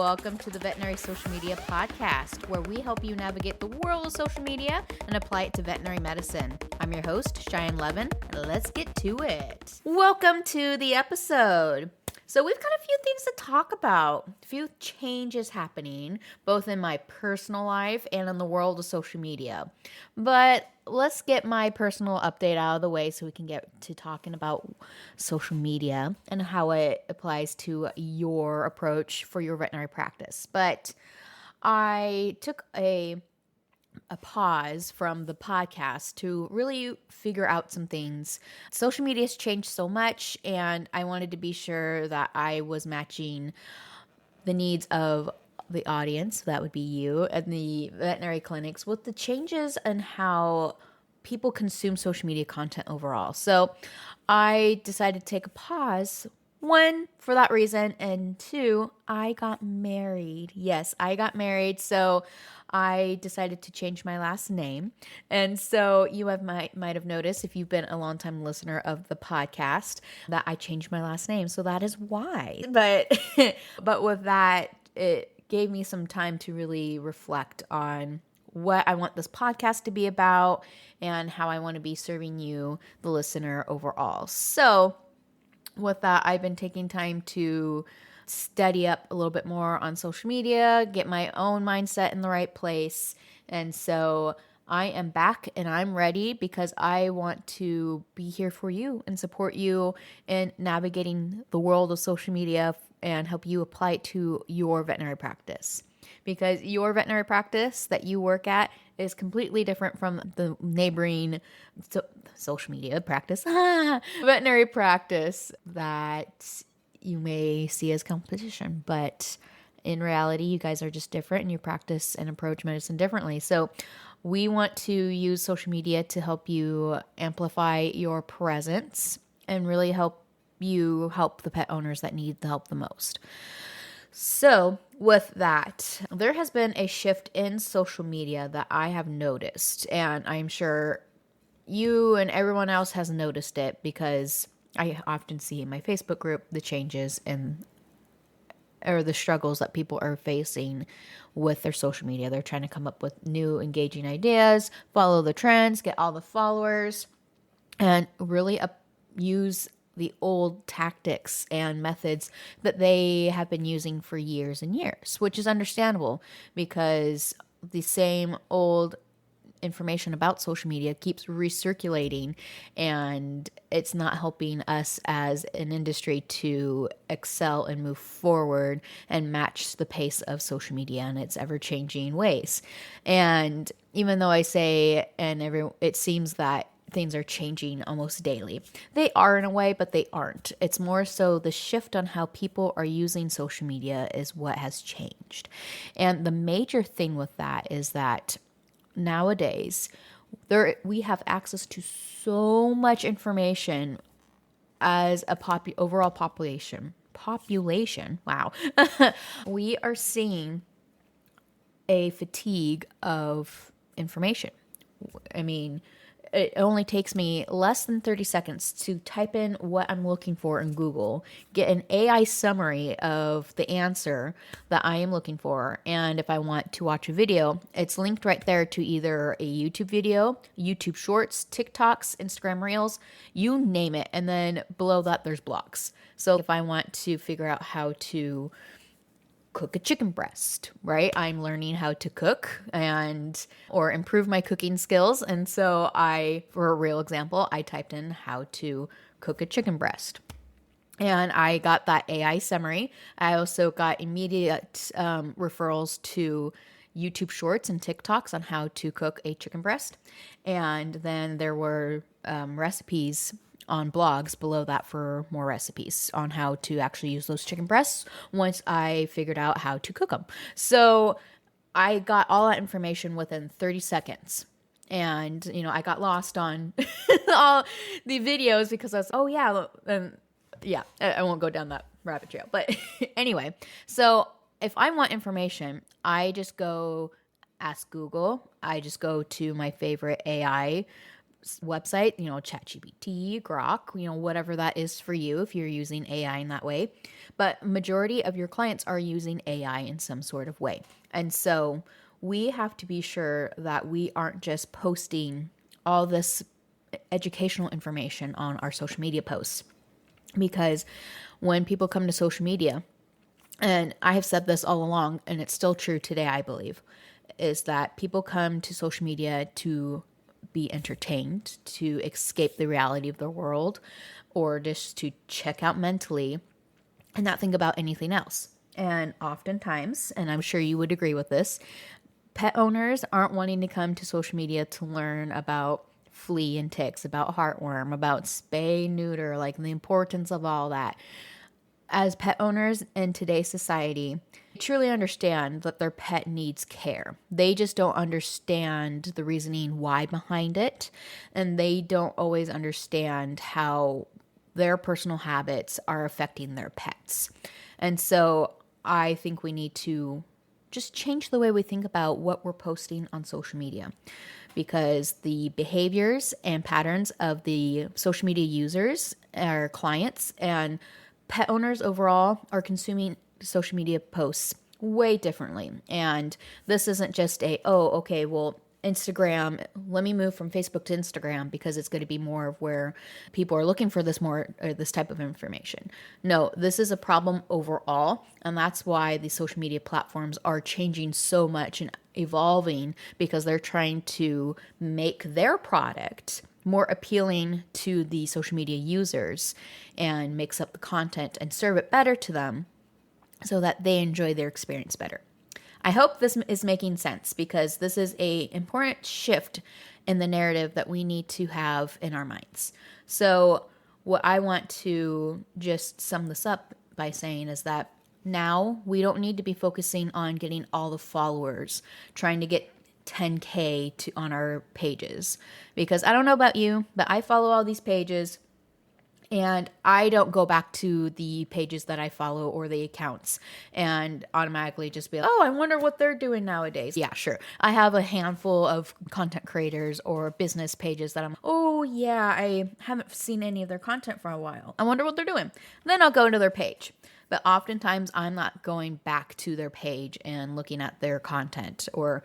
welcome to the Veterinary Social Media Podcast, where we help you navigate the world of social media and apply it to veterinary medicine. I'm your host, Cheyenne Levin, and let's get to it. Welcome to the episode. So we've got a few things to talk about, a few changes happening, both in my personal life and in the world of social media. But let's get my personal update out of the way so we can get to talking about social media and how it applies to your approach for your veterinary practice. But I took a pause from the podcast to really figure out some things. Social media has changed so much, and I wanted to be sure that I was matching the needs of the audience, that would be you, and the veterinary clinics with the changes in how people consume social media content overall. So I decided to take a pause. One, for that reason, and two, I got married. Yes, I got married, so I decided to change my last name. And so you might have noticed, if you've been a long-time listener of the podcast, that I changed my last name. So that is why. But with that, it gave me some time to really reflect on what I want this podcast to be about and how I want to be serving you, the listener, overall. So with that, I've been taking time to study up a little bit more on social media, get my own mindset in the right place. And so I am back and I'm ready because I want to be here for you and support you in navigating the world of social media and help you apply it to your veterinary practice. Because your veterinary practice that you work at is completely different from the neighboring social media practice, veterinary practice that you may see as competition. But in reality, you guys are just different and you practice and approach medicine differently. So we want to use social media to help you amplify your presence and really help the pet owners that need the help the most. So with that, there has been a shift in social media that I have noticed, and I'm sure you and everyone else has noticed it because I often see in my Facebook group the changes or the struggles that people are facing with their social media. They're trying to come up with new engaging ideas, follow the trends, get all the followers, and really use the old tactics and methods that they have been using for years and years, which is understandable because the same old information about social media keeps recirculating and it's not helping us as an industry to excel and move forward and match the pace of social media in its ever-changing ways. And even though I say it seems that things are changing almost daily. They are in a way, but they aren't. It's more so the shift on how people are using social media is what has changed. And the major thing with that is that nowadays we have access to so much information as a overall population. Wow. We are seeing a fatigue of information. I mean, it only takes me less than 30 seconds to type in what I'm looking for in Google, get an AI summary of the answer that I am looking for. And if I want to watch a video, it's linked right there to either a YouTube video, YouTube Shorts, TikToks, Instagram Reels, you name it. And then below that, there's blogs. So if I want to figure out how to cook a chicken breast, right? I'm learning how to cook or improve my cooking skills. And so for a real example, I typed in how to cook a chicken breast. And I got that AI summary. I also got immediate referrals to YouTube Shorts and TikToks on how to cook a chicken breast. And then there were recipes on blogs below that for more recipes on how to actually use those chicken breasts once I figured out how to cook them. So I got all that information within 30 seconds. And, I got lost on all the videos because I was, I won't go down that rabbit trail. But anyway, so if I want information, I just go ask Google. I just go to my favorite AI website, ChatGPT, Grok, whatever that is for you if you're using AI in that way. But majority of your clients are using AI in some sort of way. And so we have to be sure that we aren't just posting all this educational information on our social media posts. Because when people come to social media, and I have said this all along, and it's still true today, I believe, is that people come to social media to be entertained, to escape the reality of the world, or just to check out mentally and not think about anything else. And oftentimes, and I'm sure you would agree with this, pet owners aren't wanting to come to social media to learn about flea and ticks, about heartworm, about spay, neuter, like the importance of all that. As pet owners in today's society, truly understand that their pet needs care. They just don't understand the reasoning why behind it, and they don't always understand how their personal habits are affecting their pets. And so I think we need to just change the way we think about what we're posting on social media, because the behaviors and patterns of the social media users, our clients, and pet owners overall are consuming social media posts way differently. And this isn't just Instagram, let me move from Facebook to Instagram because it's going to be more of where people are looking for this type of information. No, this is a problem overall. And that's why the social media platforms are changing so much and evolving, because they're trying to make their product more appealing to the social media users and mix up the content and serve it better to them so that they enjoy their experience better. I hope this is making sense, because this is an important shift in the narrative that we need to have in our minds. So what I want to just sum this up by saying is that now we don't need to be focusing on getting all the followers, trying to get 10K on our pages, because I don't know about you, but I follow all these pages and I don't go back to the pages that I follow or the accounts and automatically just be like, oh, I wonder what they're doing nowadays. Yeah, sure. I have a handful of content creators or business pages that I haven't seen any of their content for a while. I wonder what they're doing. Then I'll go into their page. But oftentimes I'm not going back to their page and looking at their content or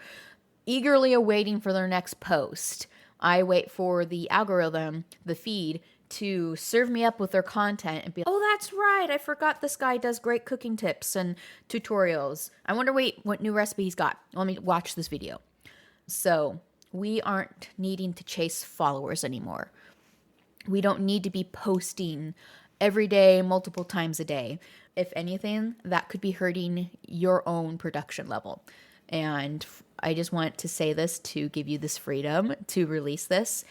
eagerly awaiting for their next post. I wait for the algorithm, the feed, to serve me up with their content and be like, oh, that's right, I forgot this guy does great cooking tips and tutorials. I wonder, what new recipe he's got. Let me watch this video. So we aren't needing to chase followers anymore. We don't need to be posting every day, multiple times a day. If anything, that could be hurting your own production level. And I just want to say this to give you this freedom to release this.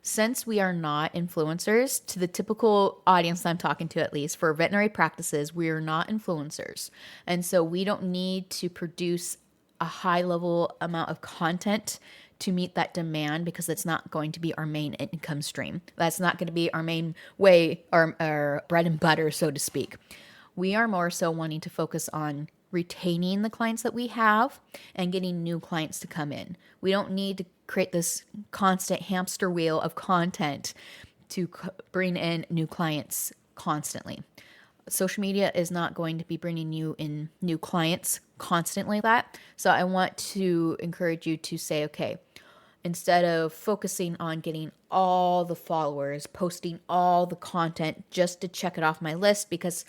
Since we are not influencers, to the typical audience I'm talking to, at least for veterinary practices, we are not influencers. And so we don't need to produce a high level amount of content to meet that demand, because it's not going to be our main income stream. That's not going to be our main way, our bread and butter, so to speak. We are more so wanting to focus on retaining the clients that we have and getting new clients to come in. We don't need to create this constant hamster wheel of content to bring in new clients constantly. Social media is not going to be bringing you in new clients constantly like that. So I want to encourage you to say, okay, instead of focusing on getting all the followers, posting all the content just to check it off my list, because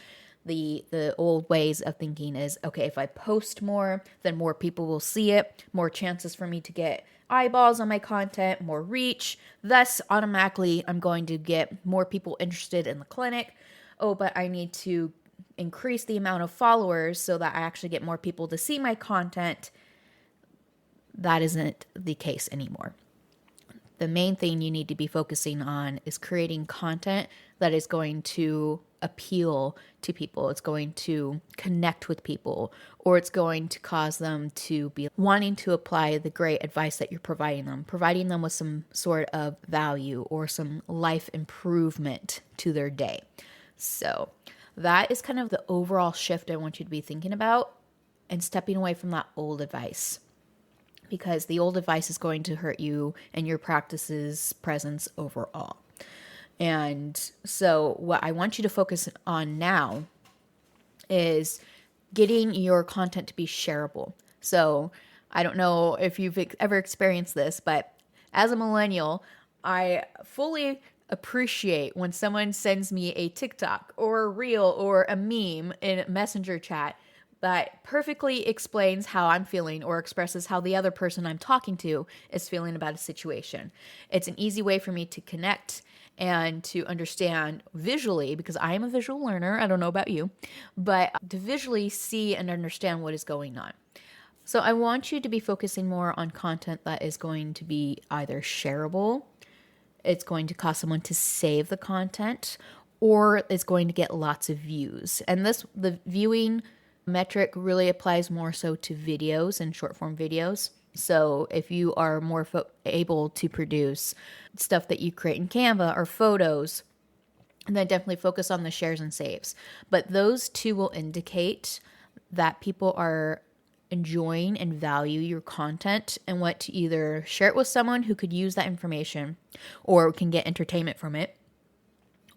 the old ways of thinking is, okay, if I post more, then more people will see it, more chances for me to get eyeballs on my content, more reach. Thus, automatically, I'm going to get more people interested in the clinic. Oh, but I need to increase the amount of followers so that I actually get more people to see my content. That isn't the case anymore. The main thing you need to be focusing on is creating content that is going to appeal to people. It's going to connect with people, or it's going to cause them to be wanting to apply the great advice that you're providing them with some sort of value or some life improvement to their day. So that is kind of the overall shift I want you to be thinking about and stepping away from that old advice. because the old advice is going to hurt you and your practice's presence overall. And so what I want you to focus on now is getting your content to be shareable. So I don't know if you've ever experienced this, but as a millennial, I fully appreciate when someone sends me a TikTok or a reel or a meme in Messenger chat that perfectly explains how I'm feeling or expresses how the other person I'm talking to is feeling about a situation. It's an easy way for me to connect and to understand visually, because I am a visual learner. I don't know about you, but to visually see and understand what is going on. So I want you to be focusing more on content that is going to be either shareable, it's going to cause someone to save the content, or it's going to get lots of views. And the viewing metric really applies more so to videos and short form videos. So if you are more able to produce stuff that you create in Canva or photos, then definitely focus on the shares and saves. But those two will indicate that people are enjoying and value your content and want to either share it with someone who could use that information or can get entertainment from it,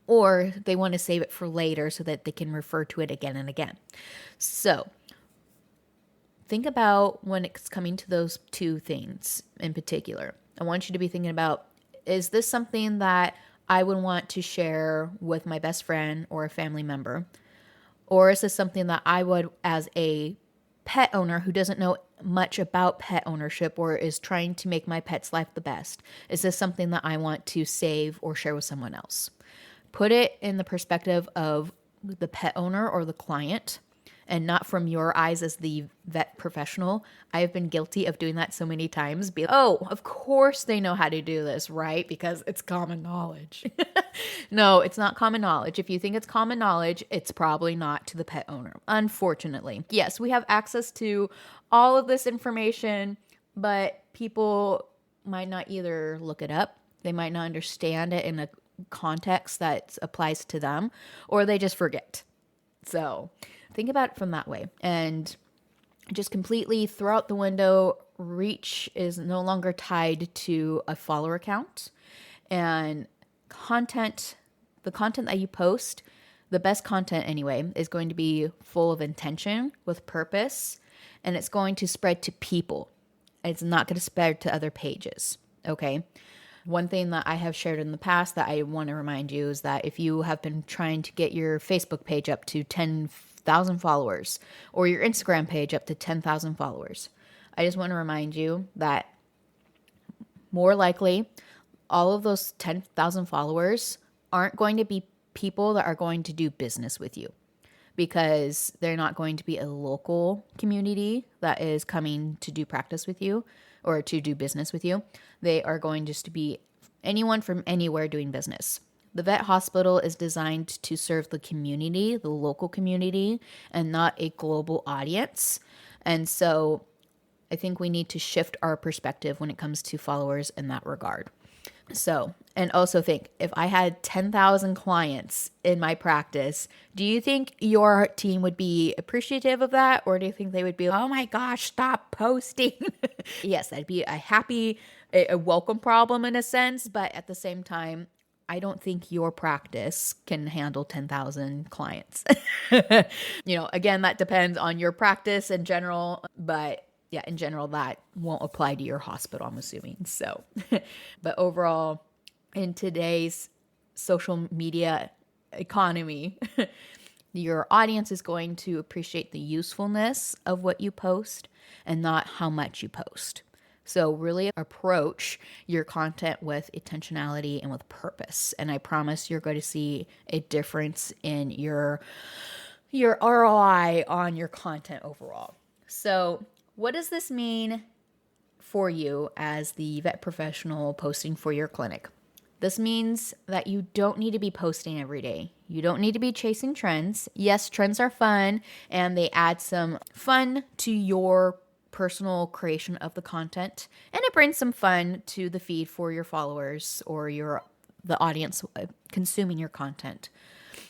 or they want to save it for later so that they can refer to it again and again. So think about when it's coming to those two things in particular. I want you to be thinking about, is this something that I would want to share with my best friend or a family member? Or is this something that I would, as a pet owner who doesn't know much about pet ownership or is trying to make my pet's life the best, is this something that I want to save or share with someone else? Put it in the perspective of the pet owner or the client, and not from your eyes as the vet professional. I have been guilty of doing that so many times. Oh, of course they know how to do this, right? Because it's common knowledge. No, it's not common knowledge. If you think it's common knowledge, it's probably not to the pet owner, unfortunately. Yes, we have access to all of this information, but people might not either look it up, they might not understand it in a context that applies to them, or they just forget. So think about it from that way, and just completely throw out the window. Reach is no longer tied to a follower count, and the content that you post, the best content anyway, is going to be full of intention, with purpose, and it's going to spread to people. It's not going to spread to other pages. Okay. One thing that I have shared in the past that I want to remind you is that if you have been trying to get your Facebook page up to 10,000 followers or your Instagram page up to 10,000 followers, I just want to remind you that more likely all of those 10,000 followers aren't going to be people that are going to do business with you, because they're not going to be a local community that is coming to do practice with you or to do business with you. They are going just to be anyone from anywhere doing business. The vet hospital is designed to serve the community, the local community, and not a global audience. And so I think we need to shift our perspective when it comes to followers in that regard. So, and also think, if I had 10,000 clients in my practice, do you think your team would be appreciative of that? Or do you think they would be, oh my gosh, stop posting? Yes, that'd be a welcome problem in a sense. But at the same time, I don't think your practice can handle 10,000 clients. Again, that depends on your practice in general, but yeah, in general, that won't apply to your hospital, I'm assuming. So, but overall, in today's social media economy, your audience is going to appreciate the usefulness of what you post and not how much you post. So really approach your content with intentionality and with purpose. And I promise you're going to see a difference in your ROI on your content overall. So what does this mean for you as the vet professional posting for your clinic? This means that you don't need to be posting every day. You don't need to be chasing trends. Yes, trends are fun and they add some fun to your personal creation of the content, and it brings some fun to the feed for your followers or the audience consuming your content.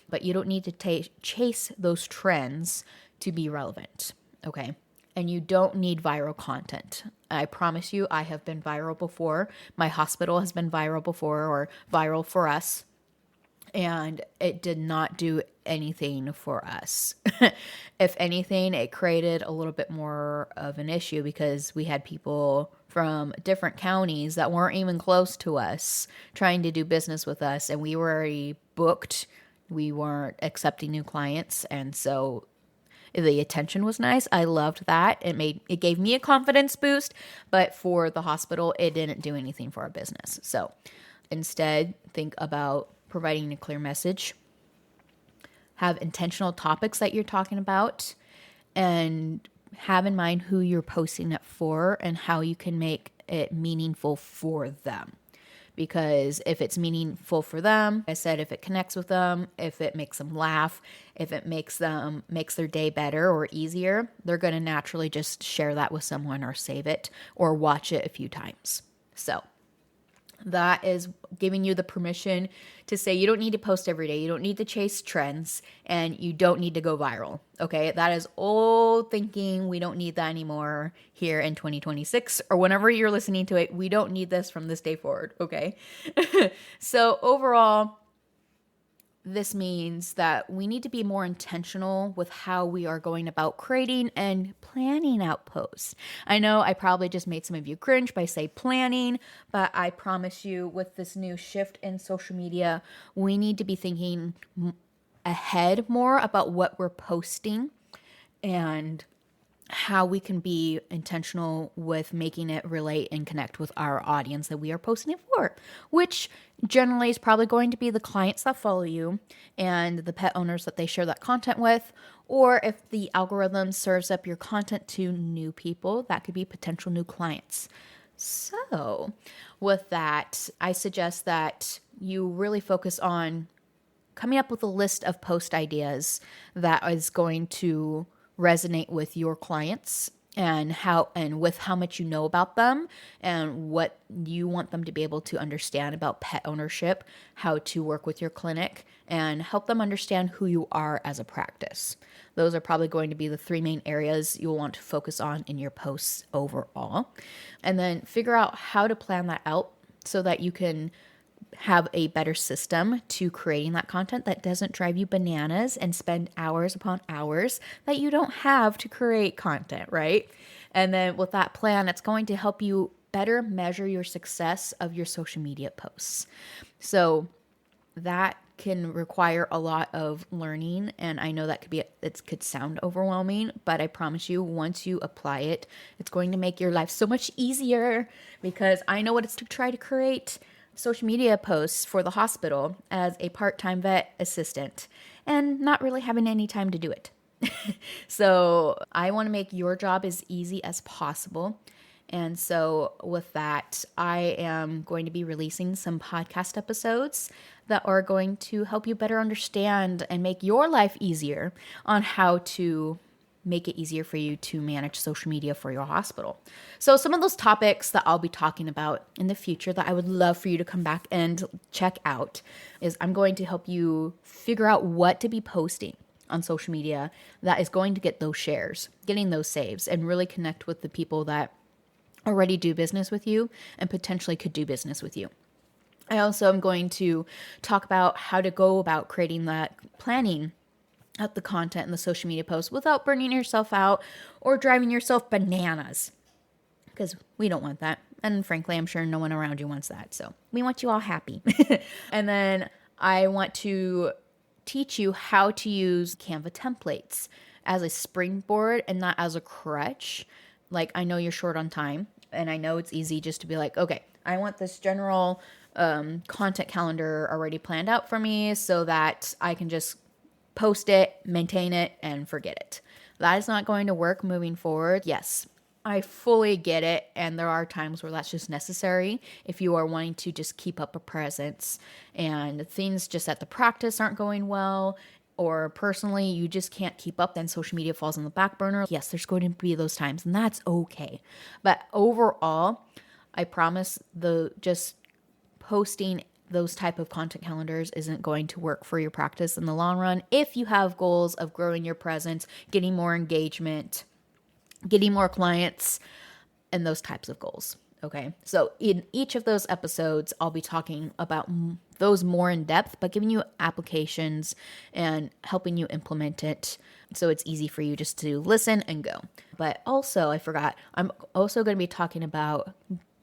But you don't need to chase those trends to be relevant, okay? and you don't need viral content. I promise you, I have been viral before. My hospital has been viral before, or viral for us, and it did not do anything for us. If anything, it created a little bit more of an issue because we had people from different counties that weren't even close to us trying to do business with us, and we were already booked. We weren't accepting new clients, and so the attention was nice. I loved that. It gave me a confidence boost, but for the hospital, it didn't do anything for our business. So instead, think about providing a clear message. Have intentional topics that you're talking about, and have in mind who you're posting it for and how you can make it meaningful for them. Because if it's meaningful for them, I said, if it connects with them, if it makes them laugh, if it makes their day better or easier, they're going to naturally just share that with someone or save it or watch it a few times. So that is giving you the permission to say you don't need to post every day. You don't need to chase trends, and you don't need to go viral. Okay. That is old thinking. We don't need that anymore here in 2026 or whenever you're listening to it. We don't need this from this day forward. Okay. So overall, this means that we need to be more intentional with how we are going about creating and planning out posts. I know I probably just made some of you cringe by say planning, but I promise you with this new shift in social media, we need to be thinking ahead more about what we're posting and how we can be intentional with making it relate and connect with our audience that we are posting it for, which generally is probably going to be the clients that follow you and the pet owners that they share that content with. Or if the algorithm serves up your content to new people, that could be potential new clients. So with that, I suggest that you really focus on coming up with a list of post ideas that is going to resonate with your clients and with how much you know about them and what you want them to be able to understand about pet ownership, how to work with your clinic, and help them understand who you are as a practice. Those are probably going to be the three main areas you'll want to focus on in your posts overall. And then figure out how to plan that out so that you can have a better system to creating that content that doesn't drive you bananas and spend hours upon hours that you don't have to create content, right? And then with that plan, it's going to help you better measure your success of your social media posts. So that can require a lot of learning, and I know that it could sound overwhelming, but I promise you, once you apply it, it's going to make your life so much easier, because I know what it's to try to create social media posts for the hospital as a part-time vet assistant and not really having any time to do it. So I want to make your job as easy as possible. And so with that, I am going to be releasing some podcast episodes that are going to help you better understand and make your life easier on how to make it easier for you to manage social media for your hospital. So some of those topics that I'll be talking about in the future that I would love for you to come back and check out is I'm going to help you figure out what to be posting on social media that is going to get those shares, getting those saves, and really connect with the people that already do business with you and potentially could do business with you. I also am going to talk about how to go about creating that planning out the content and the social media posts without burning yourself out or driving yourself bananas, because we don't want that. And frankly, I'm sure no one around you wants that. So we want you all happy. And then I want to teach you how to use Canva templates as a springboard and not as a crutch. Like, I know you're short on time, and I know it's easy just to be like, okay, I want this general content calendar already planned out for me so that I can just post it, maintain it, and forget it. That is not going to work moving forward. Yes, I fully get it, and there are times where that's just necessary if you are wanting to just keep up a presence and things just at the practice aren't going well, or personally you just can't keep up, then social media falls on the back burner. Yes, there's going to be those times, and that's okay. But overall, I promise just posting those type of content calendars isn't going to work for your practice in the long run if you have goals of growing your presence, getting more engagement, getting more clients, and those types of goals. Okay. So in each of those episodes, I'll be talking about those more in depth, but giving you applications and helping you implement it. So it's easy for you just to listen and go. But also, I forgot, I'm also going to be talking about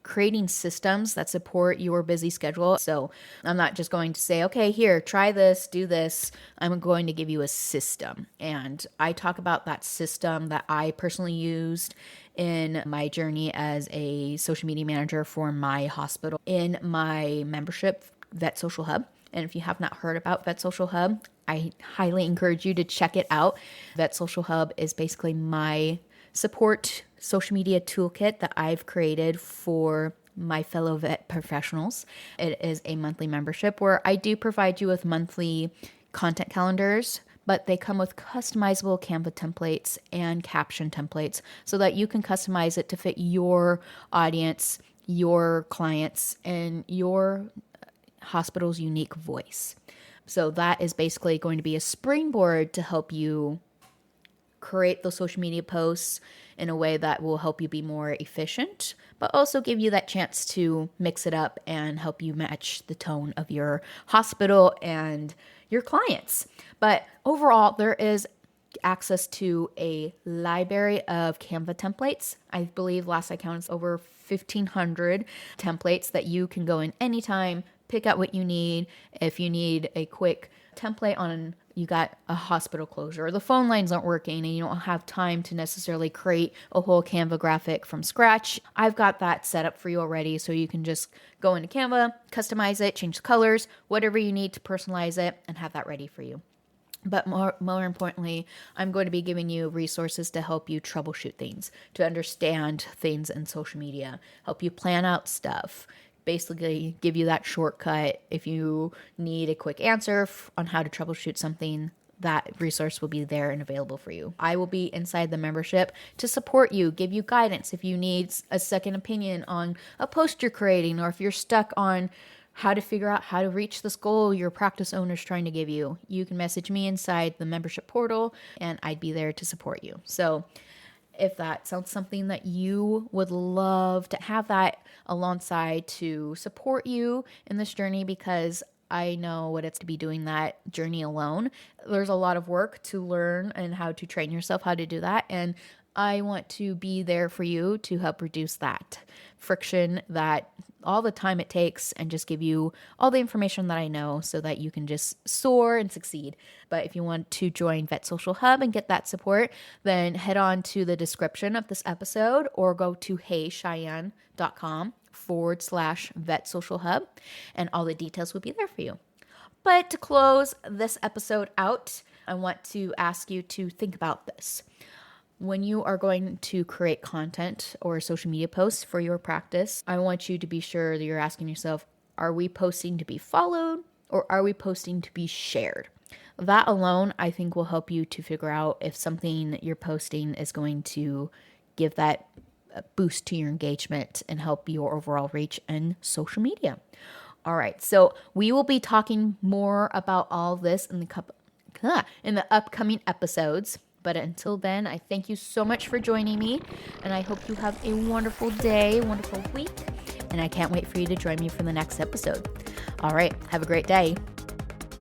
creating systems that support your busy schedule. So I'm not just going to say, okay, here, try this, do this. I'm going to give you a system. And I talk about that system that I personally used in my journey as a social media manager for my hospital in my membership, Vet Social Hub. And if you have not heard about Vet Social Hub, I highly encourage you to check it out. Vet Social Hub is basically my support social media toolkit that I've created for my fellow vet professionals. It is a monthly membership where I do provide you with monthly content calendars, but they come with customizable Canva templates and caption templates so that you can customize it to fit your audience, your clients, and your hospital's unique voice. So that is basically going to be a springboard to help you create those social media posts in a way that will help you be more efficient, but also give you that chance to mix it up and help you match the tone of your hospital and your clients. But overall, there is access to a library of Canva templates. I believe last I counted, it's over 1,500 templates that you can go in anytime, pick out what you need. If you need a quick template on, you got a hospital closure, or the phone lines aren't working and you don't have time to necessarily create a whole Canva graphic from scratch, I've got that set up for you already. So you can just go into Canva, customize it, change the colors, whatever you need to personalize it, and have that ready for you. But more importantly, I'm going to be giving you resources to help you troubleshoot things, to understand things in social media, help you plan out stuff, basically give you that shortcut. If you need a quick answer on how to troubleshoot something, that resource will be there and available for you. I will be inside the membership to support you, give you guidance if you need a second opinion on a post you're creating, or if you're stuck on how to figure out how to reach this goal your practice owner's trying to give you. You can message me inside the membership portal and I'd be there to support you. So if that sounds something that you would love to have that alongside to support you in this journey, because I know what it's to be doing that journey alone. There's a lot of work to learn and how to train yourself how to do that. And I want to be there for you to help reduce that friction, that all the time it takes, and just give you all the information that I know so that you can just soar and succeed. But if you want to join Vet Social Hub and get that support, then head on to the description of this episode or go to heycheyenne.com/Vet Social Hub, and all the details will be there for you. But to close this episode out, I want to ask you to think about this. When you are going to create content or social media posts for your practice, I want you to be sure that you're asking yourself, are we posting to be followed or are we posting to be shared? That alone, I think, will help you to figure out if something you're posting is going to give that boost to your engagement and help your overall reach in social media. All right, so we will be talking more about all this in the upcoming episodes. But until then, I thank you so much for joining me, and I hope you have a wonderful day, wonderful week, and I can't wait for you to join me for the next episode. All right, have a great day.